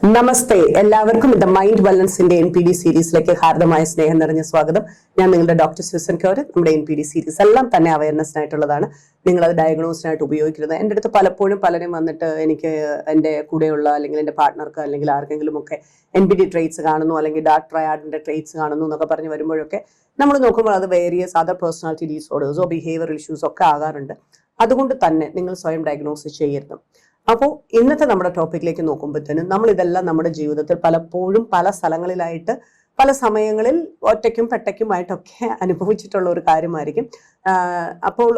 നമസ്തേ, എല്ലാവർക്കും the mind ബാലൻസിന്റെ NPD സീരീസിലേക്ക് ഹാർദമായ സ്നേഹം നിറഞ്ഞ സ്വാഗതം. ഞാൻ നിങ്ങളുടെ ഡോക്ടർ സ്യൂസൻ കൗരൻ. നമ്മുടെ NPD സീരീസ് എല്ലാം തന്നെ അവയർനെസ്സിനായിട്ടുള്ളതാണ്. നിങ്ങളത് ഡയഗ്നോസിനായിട്ട് ഉപയോഗിക്കരുത്. എൻ്റെ അടുത്ത് പലപ്പോഴും പലരും വന്നിട്ട് എനിക്ക് എൻ്റെ കൂടെയുള്ള അല്ലെങ്കിൽ എൻ്റെ പാർട്ട്ണർക്ക് അല്ലെങ്കിൽ ആർക്കെങ്കിലും ഒക്കെ NPD ട്രേറ്റ്സ് കാണുന്നു അല്ലെങ്കിൽ ഡാർക്ക് ട്രയാഡിന്റെ ട്രേറ്റ്സ് കാണുന്നു എന്നൊക്കെ പറഞ്ഞ് വരുമ്പോഴൊക്കെ നമ്മൾ നോക്കുമ്പോൾ അത് വേരിയസ് അതർ പേഴ്സണാലിറ്റി ഡിസോർഡേഴ്സോ ബിഹേവിയറൽ ഇഷ്യൂസോ ഒക്കെ ആകാറുണ്ട്. അതുകൊണ്ട് തന്നെ നിങ്ങൾ സ്വയം ഡയഗ്നോസിസ് ചെയ്യരുത്. അപ്പോൾ ഇന്നത്തെ നമ്മുടെ ടോപ്പിക്കിലേക്ക് നോക്കുമ്പോഴത്തേനും നമ്മൾ ഇതെല്ലാം നമ്മുടെ ജീവിതത്തിൽ പലപ്പോഴും പല സ്ഥലങ്ങളിലായിട്ട് പല സമയങ്ങളിൽ ഒറ്റയ്ക്കും പെട്ടയ്ക്കുമായിട്ടൊക്കെ അനുഭവിച്ചിട്ടുള്ള ഒരു കാര്യമായിരിക്കും. അപ്പോൾ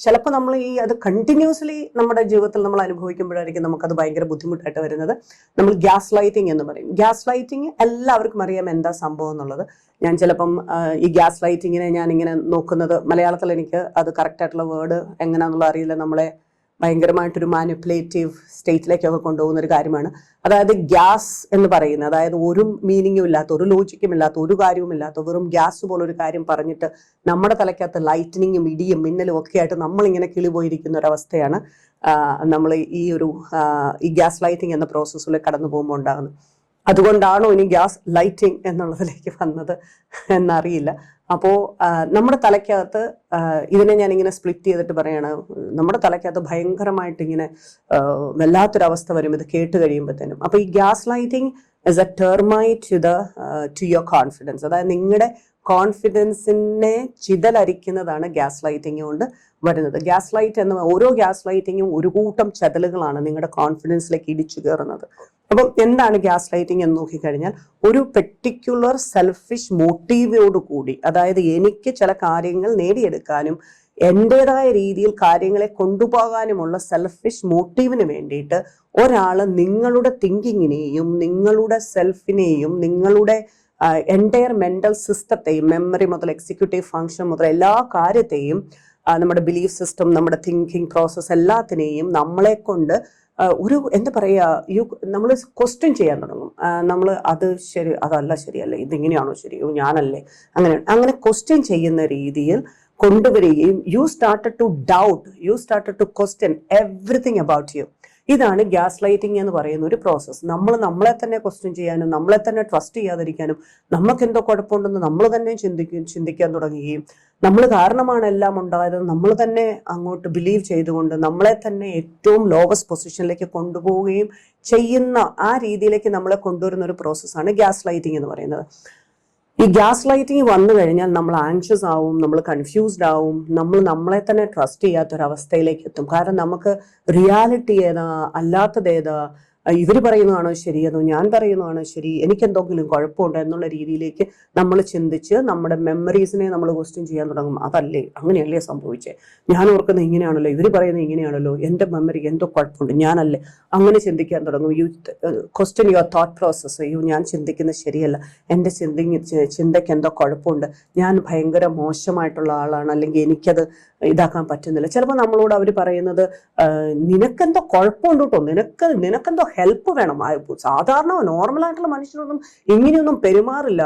ചിലപ്പോൾ നമ്മൾ അത് കണ്ടിന്യൂസ്ലി നമ്മുടെ ജീവിതത്തിൽ നമ്മൾ അനുഭവിക്കുമ്പോഴായിരിക്കും നമുക്കത് ഭയങ്കര ബുദ്ധിമുട്ടായിട്ട് വരുന്നത്. നമ്മൾ ഗ്യാസ് ലൈറ്റിംഗ് എന്ന് പറയും. ഗ്യാസ് ലൈറ്റിംഗ് എല്ലാവർക്കും അറിയാം എന്താ സംഭവം എന്നുള്ളത്. ഞാൻ ചിലപ്പം ഈ ഗ്യാസ് ലൈറ്റിങ്ങിനെ ഞാനിങ്ങനെ നോക്കുന്നത് മലയാളത്തിൽ എനിക്ക് അത് കറക്റ്റായിട്ടുള്ള വേർഡ് എങ്ങനെയാണെന്നുള്ള അറിയില്ല. നമ്മളെ ഭയങ്കരമായിട്ടൊരു മാനിപ്പുലേറ്റീവ് സ്റ്റേറ്റിലേക്കൊക്കെ കൊണ്ടുപോകുന്ന ഒരു കാര്യമാണ്. അതായത് ഗ്യാസ് എന്ന് പറയുന്നത്, അതായത് ഒരു മീനിങ്ങും ഇല്ലാത്ത, ഒരു ലോജിക്കും ഇല്ലാത്ത, ഒരു കാര്യവും ഇല്ലാത്ത വെറും ഗ്യാസ് പോലൊരു കാര്യം പറഞ്ഞിട്ട് നമ്മുടെ തലയ്ക്കകത്ത് ലൈറ്റനിങ്ങും ഇടിയും മിന്നലും ഒക്കെ ആയിട്ട് നമ്മളിങ്ങനെ കിളിപോയിരിക്കുന്ന ഒരവസ്ഥയാണ് നമ്മൾ ഈ ഗ്യാസ് ലൈറ്റിംഗ് എന്ന പ്രോസസ്സിൽ കടന്നു പോകുമ്പോൾ ഉണ്ടാകുന്നത്. അതുകൊണ്ടാണോ ഇനി ഗ്യാസ് ലൈറ്റിംഗ് എന്നുള്ളതിലേക്ക് വന്നത് എന്നറിയില്ല. അപ്പോൾ നമ്മുടെ തലയ്ക്കകത്ത് ഇതിനെ ഞാനിങ്ങനെ സ്പ്ലിറ്റ് ചെയ്തിട്ട് പറയാണ്, നമ്മുടെ തലയ്ക്കകത്ത് ഭയങ്കരമായിട്ട് ഇങ്ങനെ വല്ലാത്തൊരവസ്ഥ വരും ഇത് കേട്ട് കഴിയുമ്പോഴത്തേനും. അപ്പോൾ ഈ gas lighting is a termite to your confidence. അതായത് നിങ്ങളുടെ കോൺഫിഡൻസിനെ ചിതലരിക്കുന്നതാണ് ഗ്യാസ് ലൈറ്റിംഗ് കൊണ്ട് വരുന്നത്. ഗ്യാസ് ലൈറ്റ് എന്ന ഓരോ ഗ്യാസ് ലൈറ്റിങ്ങും ഒരു കൂട്ടം ചതലുകളാണ് നിങ്ങളുടെ കോൺഫിഡൻസിലേക്ക് ഇടിച്ചു കയറുന്നത്. അപ്പം എന്താണ് ഗ്യാസ് ലൈറ്റിംഗ് എന്ന് നോക്കിക്കഴിഞ്ഞാൽ, ഒരു പെർട്ടിക്കുലർ സെൽഫിഷ് മോട്ടീവോട് കൂടി, അതായത് എനിക്ക് ചില കാര്യങ്ങൾ നേടിയെടുക്കാനും എൻ്റെതായ രീതിയിൽ കാര്യങ്ങളെ കൊണ്ടുപോകാനുമുള്ള സെൽഫിഷ് മോട്ടീവിന് വേണ്ടിയിട്ട് ഒരാൾ നിങ്ങളുടെ തിങ്കിങ്ങിനെയും നിങ്ങളുടെ സെൽഫിനെയും നിങ്ങളുടെ എൻറ്റയർ മെൻ്റൽ സിസ്റ്റത്തെയും, മെമ്മറി മുതൽ എക്സിക്യൂട്ടീവ് ഫങ്ഷൻ മുതൽ എല്ലാ കാര്യത്തെയും, നമ്മുടെ ബിലീഫ് സിസ്റ്റം, നമ്മുടെ തിങ്കിങ് പ്രോസസ്സ് എല്ലാത്തിനെയും നമ്മളെ കൊണ്ട് എന്താ പറയുക, നമ്മൾ ക്വസ്റ്റ്യൻ ചെയ്യാൻ തുടങ്ങും. നമ്മൾ അതല്ല ശരിയല്ല, ഇതിങ്ങനെയാണോ ശരിയോ, ഞാനല്ലേ, അങ്ങനെ ക്വസ്റ്റ്യൻ ചെയ്യുന്ന രീതിയിൽ കൊണ്ടുവരികയും you started to doubt, you started to question everything about you. ഇതാണ് ഗ്യാസ് ലൈറ്റിംഗ് എന്ന് പറയുന്ന ഒരു പ്രോസസ്സ്. നമ്മളെ തന്നെ ക്വസ്റ്റ്യൻ ചെയ്യാനും നമ്മളെ തന്നെ ട്രസ്റ്റ് ചെയ്യാതിരിക്കാനും നമുക്ക് എന്തോ കുഴപ്പമുണ്ടെന്ന് നമ്മൾ തന്നെ ചിന്തിക്കാൻ തുടങ്ങുകയും നമ്മൾ കാരണമാണ് എല്ലാം ഉണ്ടായത് നമ്മൾ തന്നെ അങ്ങോട്ട് ബിലീവ് ചെയ്തുകൊണ്ട് നമ്മളെ തന്നെ ഏറ്റവും ലോവസ്റ്റ് പൊസിഷനിലേക്ക് കൊണ്ടുപോവുകയും ചെയ്യുന്ന ആ രീതിയിലേക്ക് നമ്മളെ കൊണ്ടുവരുന്ന ഒരു പ്രോസസ്സാണ് ഗ്യാസ് ലൈറ്റിംഗ് എന്ന് പറയുന്നത്. ഈ ഗ്യാസ് ലൈറ്റിംഗ് വന്നു കഴിഞ്ഞാൽ നമ്മൾ ആങ്ഷ്യസ് ആവും, നമ്മൾ കൺഫ്യൂസ്ഡ് ആവും, നമ്മൾ നമ്മളെ തന്നെ ട്രസ്റ്റ് ചെയ്യാത്തൊരവസ്ഥയിലേക്ക് എത്തും. കാരണം നമുക്ക് റിയാലിറ്റി ഏതാ അല്ലാത്തത് ഏതാ, ഇവർ പറയുന്നതാണോ ശരി, അതോ ഞാൻ പറയുന്നതാണോ ശരി, എനിക്കെന്തെങ്കിലും കുഴപ്പമുണ്ടോ എന്നുള്ള രീതിയിലേക്ക് നമ്മൾ ചിന്തിച്ച് നമ്മുടെ മെമ്മറീസിനെ നമ്മൾ ക്വസ്റ്റ്യൻ ചെയ്യാൻ തുടങ്ങും. അതല്ലേ, അങ്ങനെയല്ലേ സംഭവിച്ചേ, ഞാൻ ഓർക്കുന്നത് ഇങ്ങനെയാണല്ലോ, ഇവർ പറയുന്നത് ഇങ്ങനെയാണല്ലോ, എൻ്റെ മെമ്മറി എന്തോ കുഴപ്പമുണ്ട്, ഞാനല്ലേ, അങ്ങനെ ചിന്തിക്കാൻ തുടങ്ങും. Question your thought process. ഞാൻ ചിന്തിക്കുന്നത് ശരിയല്ല, എൻ്റെ ചിന്തയ്ക്ക് എന്തോ കുഴപ്പമുണ്ട്, ഞാൻ ഭയങ്കര മോശമായിട്ടുള്ള ആളാണ്, അല്ലെങ്കിൽ എനിക്കത് ഇതാക്കാൻ പറ്റുന്നില്ല. ചിലപ്പോൾ നമ്മളോട് അവർ പറയുന്നത് നിനക്കെന്തോ കുഴപ്പമുണ്ട് കേട്ടോ, നിനക്കെന്തോ ഹെൽപ്പ് വേണം, സാധാരണ നോർമലായിട്ടുള്ള മനുഷ്യരൊന്നും ഇങ്ങനെയൊന്നും പെരുമാറില്ല,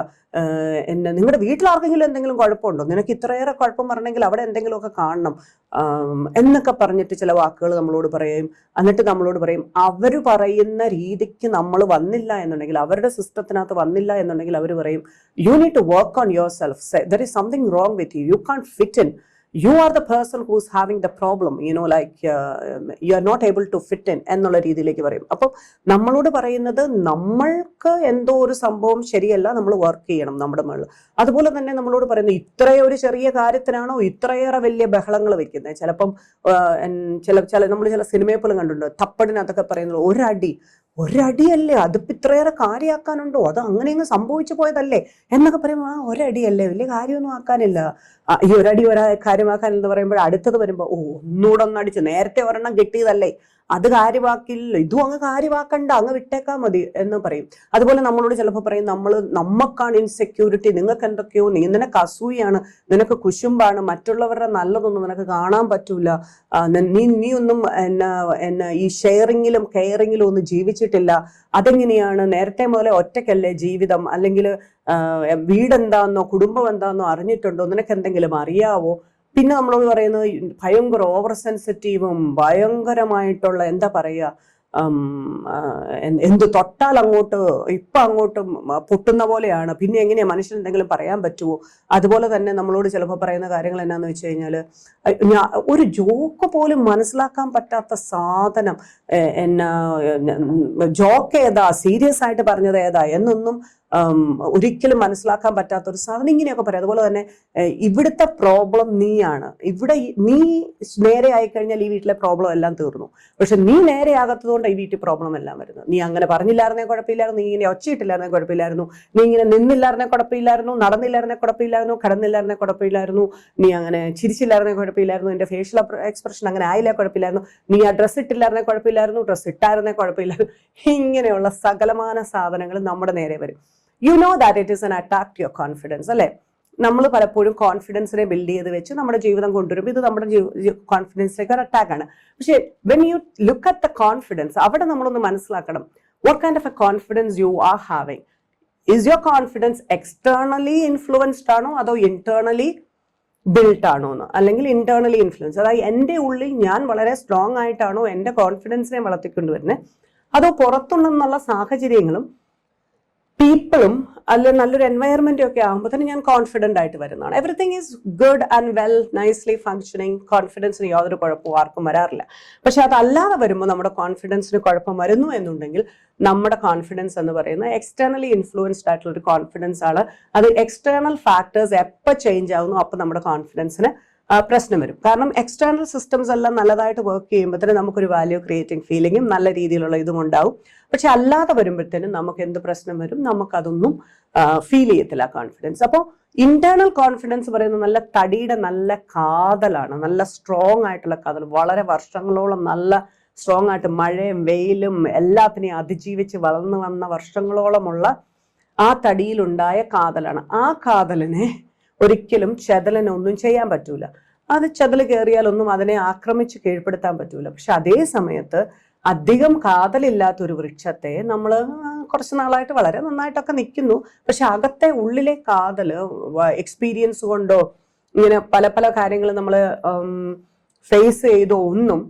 നിങ്ങളുടെ വീട്ടിലാർക്കെങ്കിലും എന്തെങ്കിലും കുഴപ്പമുണ്ടോ, നിനക്ക് ഇത്രയേറെ കുഴപ്പം പറഞ്ഞെങ്കിൽ അവിടെ എന്തെങ്കിലുമൊക്കെ കാണണം എന്നൊക്കെ പറഞ്ഞിട്ട് ചില വാക്കുകൾ നമ്മളോട് പറയും. എന്നിട്ട് നമ്മളോട് പറയും, അവർ പറയുന്ന രീതിക്ക് നമ്മൾ വന്നില്ല എന്നുണ്ടെങ്കിൽ, അവരുടെ സിസ്റ്റത്തിനകത്ത് വന്നില്ല എന്നുണ്ടെങ്കിൽ അവർ പറയും, you need to work on yourself, there is something wrong with you, you can't fit in, you are the person who is having the problem, you are not able to fit in എന്നുള്ള രീതിയിലേക്ക് പറയും. അപ്പം നമ്മളോട് പറയുന്നത് നമ്മൾക്ക് എന്തോ ഒരു സംഭവം ശരിയല്ല, നമ്മൾ വർക്ക് ചെയ്യണം നമ്മുടെ മുകളിൽ. അതുപോലെ തന്നെ നമ്മളോട് പറയുന്നത് ഇത്രയൊരു ചെറിയ കാര്യത്തിനാണോ ഇത്രയേറെ വലിയ ബഹളങ്ങൾ വെക്കുന്നത്. ചിലപ്പം നമ്മൾ ചില സിനിമയെ പോലും കണ്ടിട്ടുണ്ട്, തപ്പടിനകത്തൊക്കെ പറയുന്നത് ഒരടിയല്ലേ, അതിപ്പോൾ ഇത്രയേറെ കാര്യമാക്കാനുണ്ടോ, അത് അങ്ങനെയങ്ങ് സംഭവിച്ചു പോയതല്ലേ എന്നൊക്കെ പറയുമ്പോൾ ഒരടിയല്ലേ, വലിയ കാര്യമൊന്നും ആക്കാനില്ല, ഈ ഒരടി കാര്യമാക്കാൻ എന്ന് പറയുമ്പോൾ അടുത്തത് വരുമ്പോൾ ഒന്നുകൂടെ ഒന്നടിച്ച്, നേരത്തെ ഒരെണ്ണം കിട്ടിയതല്ലേ, അത് കാര്യമാക്കില്ല, ഇതും അങ്ങ് കാര്യമാക്കണ്ട, അങ്ങ് വിട്ടേക്കാൻ മതി എന്ന് പറയും. അതുപോലെ നമ്മളോട് ചിലപ്പോൾ പറയും, നമുക്കാണ് ഇൻസെക്യൂരിറ്റി, നിങ്ങൾക്ക് എന്തൊക്കെയോ, നിനക്ക് അസൂയാണ്, നിനക്ക് കുശുമ്പാണ്, മറ്റുള്ളവരുടെ നല്ലതൊന്നും നിനക്ക് കാണാൻ പറ്റൂല, നീ ഒന്നും ഈ ഷെയറിങ്ങിലും കെയറിങ്ങിലും ഒന്നും ജീവിച്ചിട്ടില്ല, അതെങ്ങനെയാണ്, നേരത്തെ മുതലേ ഒറ്റയ്ക്കല്ലേ ജീവിതം, അല്ലെങ്കിൽ വീടെന്താന്നോ കുടുംബം എന്താന്നോ അറിഞ്ഞിട്ടുണ്ടോ, നിനക്ക് എന്തെങ്കിലും അറിയാവോ, പിന്നെ നമ്മളോട് പറയുന്നത് ഭയങ്കര ഓവർ സെൻസിറ്റീവും ഭയങ്കരമായിട്ടുള്ള എന്താ പറയുക എന്ത് തൊട്ടാൽ അങ്ങോട്ട് അങ്ങോട്ടും പൊട്ടുന്ന പോലെയാണ്, പിന്നെ എങ്ങനെയാ മനുഷ്യൻ എന്തെങ്കിലും പറയാൻ പറ്റുമോ? അതുപോലെ തന്നെ നമ്മളോട് ചിലപ്പോൾ പറയുന്ന കാര്യങ്ങൾ എന്നാന്ന് വെച്ച് കഴിഞ്ഞാൽ, ഒരു ജോക്ക് പോലും മനസ്സിലാക്കാൻ പറ്റാത്ത സാധനം, എന്നാ ജോക്ക് ഏതാ, സീരിയസ് ആയിട്ട് പറഞ്ഞത് ഏതാ എന്നൊന്നും ഒരിക്കലും മനസ്സിലാക്കാൻ പറ്റാത്ത ഒരു സാധനം ഇങ്ങനെയൊക്കെ പറയാം. അതുപോലെ തന്നെ ഇവിടുത്തെ പ്രോബ്ലം നീയാണ്, ഇവിടെ നീ നേരെ ആയിക്കഴിഞ്ഞാൽ ഈ വീട്ടിലെ പ്രോബ്ലം എല്ലാം തീർന്നു. പക്ഷെ നീ നേരെ ആകാത്തതുകൊണ്ട് ഈ വീട്ടിൽ പ്രോബ്ലം എല്ലാം വരുന്നത്. നീ അങ്ങനെ പറഞ്ഞില്ലായിരുന്നേ കുഴപ്പമില്ലായിരുന്നു, നീ ഇങ്ങനെ ഒച്ചയിട്ടില്ലായിരുന്നേ കുഴപ്പമില്ലായിരുന്നു, നീ ഇങ്ങനെ നിന്നില്ലായിരുന്നേ കുഴപ്പമില്ലായിരുന്നു, നടന്നില്ലായിരുന്നേ കുഴപ്പമില്ലായിരുന്നു, കടന്നില്ലായിരുന്നേ കുഴപ്പമില്ലായിരുന്നു, നീ അങ്ങനെ ചിരിച്ചില്ലായിരുന്നേ കുഴപ്പമില്ലായിരുന്നു, എന്റെ ഫേഷ്യൽ എക്സ്പ്രഷൻ അങ്ങനെ ആയില്ലേ കുഴപ്പമില്ലായിരുന്നു, നീ ആ ഡ്രസ്സ് ഇട്ടില്ലായിരുന്നേ കുഴപ്പമില്ലായിരുന്നു, ഡ്രസ്സ് ഇട്ടായിരുന്നേ കുഴപ്പമില്ലായിരുന്നു. ഇങ്ങനെയുള്ള സകലമാന സാധനങ്ങൾ നമ്മുടെ നേരെ വരും. You know that it is an attack to your confidence, അല്ലെ? നമ്മൾ പലപ്പോഴും കോൺഫിഡൻസിനെ ബിൽഡ് ചെയ്ത് വെച്ച് നമ്മുടെ ജീവിതം കൊണ്ടുവരുമ്പോൾ ഇത് നമ്മുടെ കോൺഫിഡൻസിലേക്ക് ഒരു അറ്റാക്കാണ്. പക്ഷേ when you look at the confidence, അവിടെ നമ്മളൊന്ന് മനസ്സിലാക്കണം, what kind of A confidence you are having. Is your confidence externally influenced ആണോ അതോ ഇന്റേർണലി ബിൽട്ട് ആണോ എന്ന്, അല്ലെങ്കിൽ ഇന്റേർണലി ഇൻഫ്ലുവൻസ്, അതായത് എൻ്റെ ഉള്ളിൽ ഞാൻ വളരെ സ്ട്രോങ് ആയിട്ടാണോ എൻ്റെ കോൺഫിഡൻസിനെ വളർത്തിക്കൊണ്ടുവരുന്നത്, അതോ പുറത്തുനിന്നുള്ള സാഹചര്യങ്ങളും പീപ്പിളും അല്ലെ നല്ലൊരു എൻവയറമെന്റും ഒക്കെ ആകുമ്പോൾ തന്നെ ഞാൻ കോൺഫിഡന്റ് ആയിട്ട് വരുന്നതാണ്. Everything is good and well nicely functioning, കോൺഫിഡൻസിന് യാതൊരു കുഴപ്പവും ആർക്കും വരാറില്ല. പക്ഷെ അതല്ലാതെ വരുമ്പോൾ നമ്മുടെ കോൺഫിഡൻസിന് കുഴപ്പം വരുന്നു എന്നുണ്ടെങ്കിൽ നമ്മുടെ കോൺഫിഡൻസ് എന്ന് പറയുന്നത് എക്സ്റ്റേണലി ഇൻഫ്ലുവൻസ്ഡ് ആയിട്ടുള്ള ഒരു കോൺഫിഡൻസ് ആണ്. അത് എക്സ്റ്റേണൽ ഫാക്ടേഴ്സ് എപ്പോൾ ചേഞ്ച് ആവുന്നു അപ്പോൾ നമ്മുടെ കോൺഫിഡൻസിന് പ്രശ്നം വരും. കാരണം എക്സ്റ്റേണൽ സിസ്റ്റംസ് എല്ലാം നല്ലതായിട്ട് വർക്ക് ചെയ്യുമ്പോഴത്തേനും നമുക്കൊരു വാല്യൂ ക്രിയേറ്റിംഗ് ഫീലിംഗും നല്ല രീതിയിലുള്ള ഇതും ഉണ്ടാവും. പക്ഷെ അല്ലാതെ വരുമ്പോഴത്തേനും നമുക്ക് എന്ത് പ്രശ്നം വരും, നമുക്കതൊന്നും ഫീൽ ചെയ്യത്തില്ല കോൺഫിഡൻസ്. അപ്പോൾ ഇന്റേണൽ കോൺഫിഡൻസ് പറയുന്നത് നല്ല തടിയുടെ നല്ല കാതലാണ്, നല്ല സ്ട്രോങ് ആയിട്ടുള്ള കാതൽ, വളരെ വർഷങ്ങളോളം നല്ല സ്ട്രോങ് ആയിട്ട് മഴയും വെയിലും എല്ലാത്തിനെയും അതിജീവിച്ച് വളർന്നു വന്ന വർഷങ്ങളോളമുള്ള ആ തടിയിലുണ്ടായ കാതലാണ്. ആ കാതലിനെ ഒരിക്കലും ചെതലിനൊന്നും ചെയ്യാൻ പറ്റൂല. അത് ചെതൽ കയറിയാലൊന്നും അതിനെ ആക്രമിച്ച് കീഴ്പ്പെടുത്താൻ പറ്റൂല. പക്ഷെ അതേ സമയത്ത് അധികം കാതലില്ലാത്ത ഒരു വൃക്ഷത്തെ നമ്മൾ കുറച്ച് നാളായിട്ട് വളരെ നന്നായിട്ടൊക്കെ നിൽക്കുന്നു, പക്ഷെ അകത്തെ ഉള്ളിലെ കാതല് എക്സ്പീരിയൻസ് കൊണ്ടോ ഇങ്ങനെ പല പല കാര്യങ്ങൾ നമ്മൾ ഫേസ് ചെയ്തോ ഒന്നും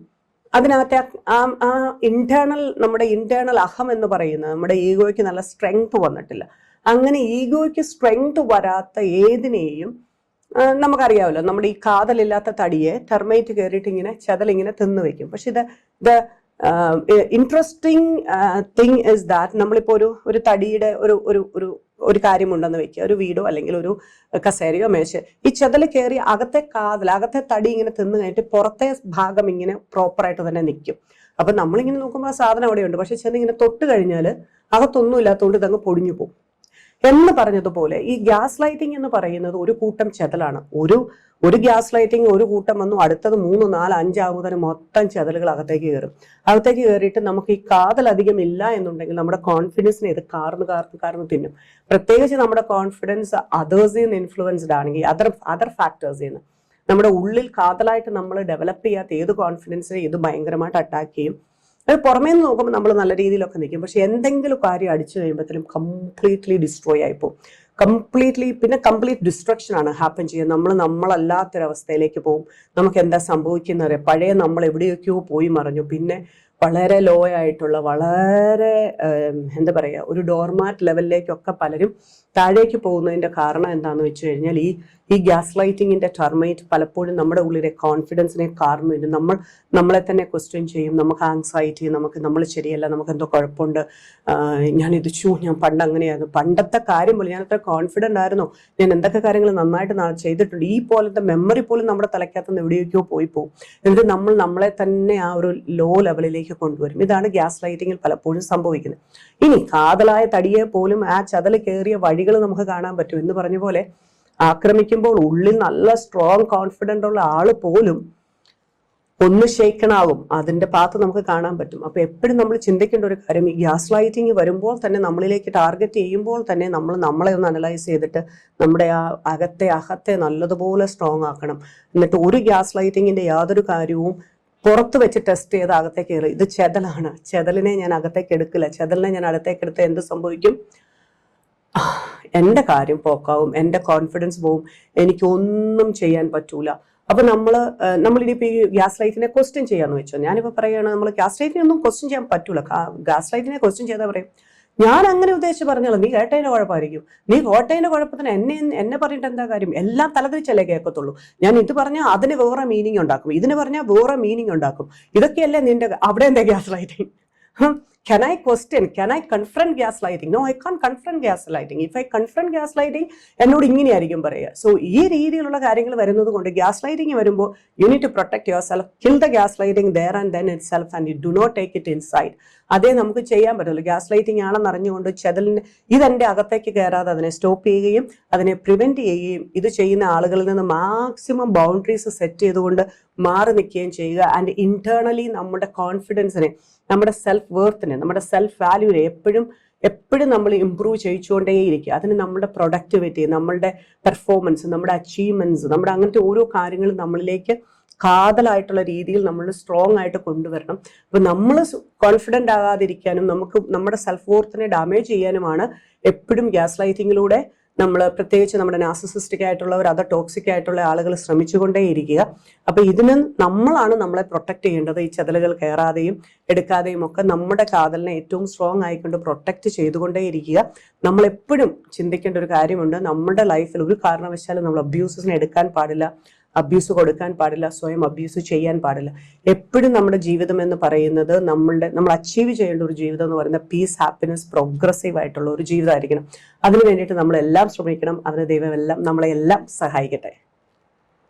അതിനകത്തെ ആ ഇന്റേണൽ, നമ്മുടെ ഇന്റേണൽ അഹം എന്ന് പറയുന്നത് നമ്മുടെ ഈഗോയ്ക്ക് നല്ല സ്ട്രെങ്ത് വന്നിട്ടില്ല. അങ്ങനെ ഈഗോയ്ക്ക് സ്ട്രെങ്ത് വരാത്ത ഏതിനെയും നമുക്കറിയാമല്ലോ, നമ്മുടെ ഈ കാതലില്ലാത്ത തടിയെ ടെർമൈറ്റ് കയറിയിട്ട് ഇങ്ങനെ ചെതലിങ്ങനെ തിന്നു വെക്കും. പക്ഷെ ഇത് ഇൻട്രസ്റ്റിംഗ് തിങ് ഇസ് ദാറ്റ് നമ്മളിപ്പോൾ ഒരു തടിയുടെ ഒരു കാര്യമുണ്ടെന്ന് വെക്കുക, ഒരു വീടോ അല്ലെങ്കിൽ ഒരു കസേരയോ മേശ, ഈ ചെതൽ കയറി അകത്തെ കാതൽ, അകത്തെ തടി ഇങ്ങനെ തിന്നു കഴിഞ്ഞിട്ട് പുറത്തെ ഭാഗം ഇങ്ങനെ പ്രോപ്പറായിട്ട് തന്നെ നിൽക്കും. അപ്പൊ നമ്മളിങ്ങനെ നോക്കുമ്പോൾ ആ സാധനം അവിടെയുണ്ട്, പക്ഷെ ചെന്നിങ്ങനെ തൊട്ട് കഴിഞ്ഞാൽ അകത്തൊന്നും ഇല്ലാത്തതുകൊണ്ട് ഇതങ്ങ് പൊടിഞ്ഞു പോകും. എന്ന് പറഞ്ഞതുപോലെ ഈ ഗ്യാസ് ലൈറ്റിംഗ് എന്ന് പറയുന്നത് ഒരു കൂട്ടം ചെതലാണ്. ഒരു ഗ്യാസ് ലൈറ്റിംഗ് ഒരു കൂട്ടം വന്നു, അടുത്തത് 3, 4, 5 ആകുമ്പോൾ മൊത്തം ചെതലുകൾ അകത്തേക്ക് കയറും. അകത്തേക്ക് കയറിയിട്ട് നമുക്ക് ഈ കാതൽ അധികം ഇല്ല എന്നുണ്ടെങ്കിൽ നമ്മുടെ കോൺഫിഡൻസിനെ ഇത് കാർന്ന് തിന്നും. പ്രത്യേകിച്ച് നമ്മുടെ കോൺഫിഡൻസ് അതേഴ്സിൽ നിന്ന് ഇൻഫ്ലുവൻസ്ഡ് ആണെങ്കിൽ, അതർ ഫാക്ടേഴ്സിൽ നിന്ന്, നമ്മുടെ ഉള്ളിൽ കാതലായിട്ട് നമ്മൾ ഡെവലപ്പ് ചെയ്യാത്ത ഏത് കോൺഫിഡൻസിനെ ഇത് ഭയങ്കരമായിട്ട് അറ്റാക്ക് ചെയ്യും. അത് പുറമേ നിന്ന് നോക്കുമ്പോൾ നമ്മൾ നല്ല രീതിയിലൊക്കെ നിൽക്കും, പക്ഷെ എന്തെങ്കിലും കാര്യം അടിച്ചു കഴിയുമ്പോഴത്തേനും കംപ്ലീറ്റ്ലി ഡിസ്ട്രോയ് ആയിപ്പോവും. പിന്നെ കംപ്ലീറ്റ് ഡിസ്ട്രക്ഷൻ ആണ് ഹാപ്പൻ ചെയ്യുക. നമ്മളല്ലാത്തൊരവസ്ഥയിലേക്ക് പോകും. നമുക്ക് എന്താ സംഭവിക്കുന്നത്? പഴയ നമ്മൾ എവിടെയൊക്കെയോ പോയി മറിഞ്ഞു. പിന്നെ വളരെ ലോ ആയിട്ടുള്ള, വളരെ എന്താ പറയുക, ഒരു ഡോർമാറ്റ് ലെവലിലേക്കൊക്കെ പലരും താഴേക്ക് പോകുന്നതിൻ്റെ കാരണം എന്താണെന്ന് വെച്ച് കഴിഞ്ഞാൽ ഈ ഗ്യാസ് ലൈറ്റിങ്ങിൻ്റെ ടെർമൈറ്റ് പലപ്പോഴും നമ്മുടെ ഉള്ളിലെ കോൺഫിഡൻസിനെ കാർന്നു നമ്മളെ തന്നെ ക്വസ്റ്റ്യൻ ചെയ്യും. നമുക്ക് ആങ്സൈറ്റി, നമ്മൾ ശരിയല്ല, നമുക്ക് എന്തോ കുഴപ്പമുണ്ട്, ഞാൻ പണ്ട് അങ്ങനെയായിരുന്നു, പണ്ടത്തെ കാര്യം പോലും ഞാൻ അത്ര കോൺഫിഡൻ്റ് ആയിരുന്നോ, ഞാൻ എന്തൊക്കെ കാര്യങ്ങൾ നന്നായിട്ട് ചെയ്തിട്ടുണ്ട്, ഈ പോലത്തെ മെമ്മറി പോലും നമ്മുടെ തലയ്ക്കകത്തുനിന്ന് എവിടെയൊക്കെയോ പോയി പോകും. എന്നിട്ട് നമ്മളെ തന്നെ ആ ഒരു ലോ ലെവലിലേക്ക് കൊണ്ടുവരും. ഇതാണ് ഗ്യാസ് ലൈറ്റിങ്ങിൽ പലപ്പോഴും സംഭവിക്കുന്നത്. ഇനി കാതലായ തടിയെ പോലും ആ ചതൽ കയറിയ വഴികൾ നമുക്ക് കാണാൻ പറ്റും. എന്ന് പറഞ്ഞ പോലെ ആക്രമിക്കുമ്പോൾ ഉള്ളിൽ നല്ല സ്ട്രോങ് കോൺഫിഡൻ്റ് ഉള്ള ആള് പോലും ഒന്ന് ഷെയ്ക്കണാവും, അതിന്റെ പാത്ത് നമുക്ക് കാണാൻ പറ്റും. അപ്പൊ എപ്പോഴും നമ്മൾ ചിന്തിക്കേണ്ട ഒരു കാര്യം, ഈ ഗ്യാസ് ലൈറ്റിങ് വരുമ്പോൾ തന്നെ നമ്മളിലേക്ക് ടാർഗറ്റ് ചെയ്യുമ്പോൾ തന്നെ നമ്മളെ ഒന്ന് അനലൈസ് ചെയ്തിട്ട് നമ്മുടെ ആ അകത്തെ നല്ലതുപോലെ സ്ട്രോങ് ആക്കണം. എന്നിട്ട് ഒരു ഗ്യാസ് ലൈറ്റിങ്ങിന്റെ യാതൊരു കാര്യവും പുറത്ത് വെച്ച് ടെസ്റ്റ് ചെയ്ത് അകത്തേക്ക് കയറി, ഇത് ചെതലാണ്, ചെതലിനെ ഞാൻ അകത്തേക്ക് എടുക്കില്ല, ചെതലിനെ ഞാൻ അകത്തേക്ക് എടുത്ത് എന്ത് സംഭവിക്കും? എൻ്റെ കാര്യം പോക്കാവും, എൻ്റെ കോൺഫിഡൻസ് പോവും, എനിക്കൊന്നും ചെയ്യാൻ പറ്റൂല. അപ്പൊ നമ്മളിനിപ്പോ ഈ ഗ്യാസ് ലൈറ്റിനെ ക്വസ്റ്റ്യൻ ചെയ്യാന്ന് വെച്ചോ. ഞാനിപ്പോ പറയുകയാണ്, നമ്മൾ ഗ്യാസ് ലൈറ്റിനെ ഒന്നും ക്വസ്റ്റ്യൻ ചെയ്യാൻ പറ്റൂല. ഗ്യാസ് ലൈറ്റിനെ ക്വസ്റ്റ്യൻ ചെയ്താൽ പറയും, ഞാൻ അങ്ങനെ ഉദ്ദേശിച്ച് പറഞ്ഞല്ലോ, നീ കേട്ടതിന്റെ കുഴപ്പമായിരിക്കും, നീ കോട്ടയുടെ കുഴപ്പത്തിന് എന്നെ പറഞ്ഞിട്ട് എന്താ കാര്യം, എല്ലാം തലതിരിച്ചല്ലേ കേൾക്കത്തുള്ളൂ. ഞാൻ ഇത് പറഞ്ഞാൽ അതിന് വേറെ മീനിങ് ഉണ്ടാക്കും, ഇതിന് പറഞ്ഞാൽ വേറെ മീനിങ് ഉണ്ടാക്കും. ഇതൊക്കെയല്ലേ നിന്റെ അവിടെ എന്താ gas lighting? Can I question? Can I confront gaslighting? No, I can't confront gaslighting. If I confront gaslighting, എന്നോട് ഇങ്ങനെയായിരിക്കും പറയുക. സോ ഈ രീതിയിലുള്ള കാര്യങ്ങൾ വരുന്നത് കൊണ്ട് ഗ്യാസ് ലൈറ്റിംഗ് വരുമ്പോൾ you need to protect yourself, kill the gas lighting there and then itself and you do not take it inside. അതേ നമുക്ക് ചെയ്യാൻ പറ്റുള്ളൂ. ഗ്യാസ് ലൈറ്റിംഗ് ആണെന്ന് അറിഞ്ഞുകൊണ്ട് ഇതെന്റെ അകത്തേക്ക് കയറാതെ അതിനെ സ്റ്റോപ്പ് ചെയ്യുകയും അതിനെ പ്രിവെന്റ് ചെയ്യുകയും ഇത് ചെയ്യുന്ന ആളുകളിൽ നിന്ന് മാക്സിമം ബൗണ്ടറീസ് സെറ്റ് ചെയ്തുകൊണ്ട് മാറി നിൽക്കുകയും ചെയ്യുക. ആൻഡ് ഇന്റേണലി നമ്മുടെ കോൺഫിഡൻസിനെ, നമ്മുടെ സെൽഫ് വർത്തിനെ, നമ്മുടെ സെൽഫ് വാല്യൂനെ എപ്പോഴും നമ്മൾ ഇമ്പ്രൂവ് ചെയ്യിച്ചുകൊണ്ടേയിരിക്കുക. അതിന് നമ്മുടെ പ്രൊഡക്ടിവിറ്റി, നമ്മളുടെ പെർഫോമൻസ്, നമ്മുടെ അച്ചീവ്മെന്റ്സ്, നമ്മുടെ അങ്ങനത്തെ ഓരോ കാര്യങ്ങളും നമ്മളിലേക്ക് കാതലായിട്ടുള്ള രീതിയിൽ നമ്മൾ സ്ട്രോങ് ആയിട്ട് കൊണ്ടുവരണം. അപ്പൊ നമ്മൾ കോൺഫിഡന്റ് ആകാതിരിക്കാനും നമുക്ക് നമ്മുടെ സെൽഫ് വർത്തിനെ ഡാമേജ് ചെയ്യാനുമാണ് എപ്പോഴും ഗ്യാസ് ലൈറ്റിങ്ങിലൂടെ നമ്മൾ, പ്രത്യേകിച്ച് നമ്മുടെ നാർസിസിസ്റ്റിക് ആയിട്ടുള്ളവർ, അതർ ടോക്സിക് ആയിട്ടുള്ള ആളുകൾ ശ്രമിച്ചുകൊണ്ടേയിരിക്കുക. അപ്പൊ ഇതിന് നമ്മളാണ് നമ്മളെ പ്രൊട്ടക്ട് ചെയ്യേണ്ടത്. ഈ ചെതലുകൾ കയറാതെയും എടുക്കാതെയും ഒക്കെ നമ്മുടെ കാതലിനെ ഏറ്റവും സ്ട്രോങ് ആയിക്കൊണ്ട് പ്രൊട്ടക്ട് ചെയ്തുകൊണ്ടേയിരിക്കുക. നമ്മൾ എപ്പോഴും ചിന്തിക്കേണ്ട ഒരു കാര്യമുണ്ട്, നമ്മുടെ ലൈഫിൽ ഒരു കാരണവശാലും നമ്മൾ അബ്യൂസിനെ എടുക്കാൻ പാടില്ല, അബ്യൂസ് കൊടുക്കാൻ പാടില്ല, സ്വയം അബ്യൂസ് ചെയ്യാൻ പാടില്ല. എപ്പോഴും നമ്മുടെ ജീവിതം എന്ന് പറയുന്നത് നമ്മൾ അച്ചീവ് ചെയ്യേണ്ട ഒരു ജീവിതം എന്ന് പറയുന്നത് പീസ്, ഹാപ്പിനെസ്, പ്രോഗ്രസീവ് ആയിട്ടുള്ള ഒരു ജീവിതമായിരിക്കണം. അതിനു വേണ്ടിയിട്ട് നമ്മളെല്ലാം ശ്രമിക്കണം. അതിന് ദൈവം നമ്മളെ എല്ലാം സഹായിക്കട്ടെ.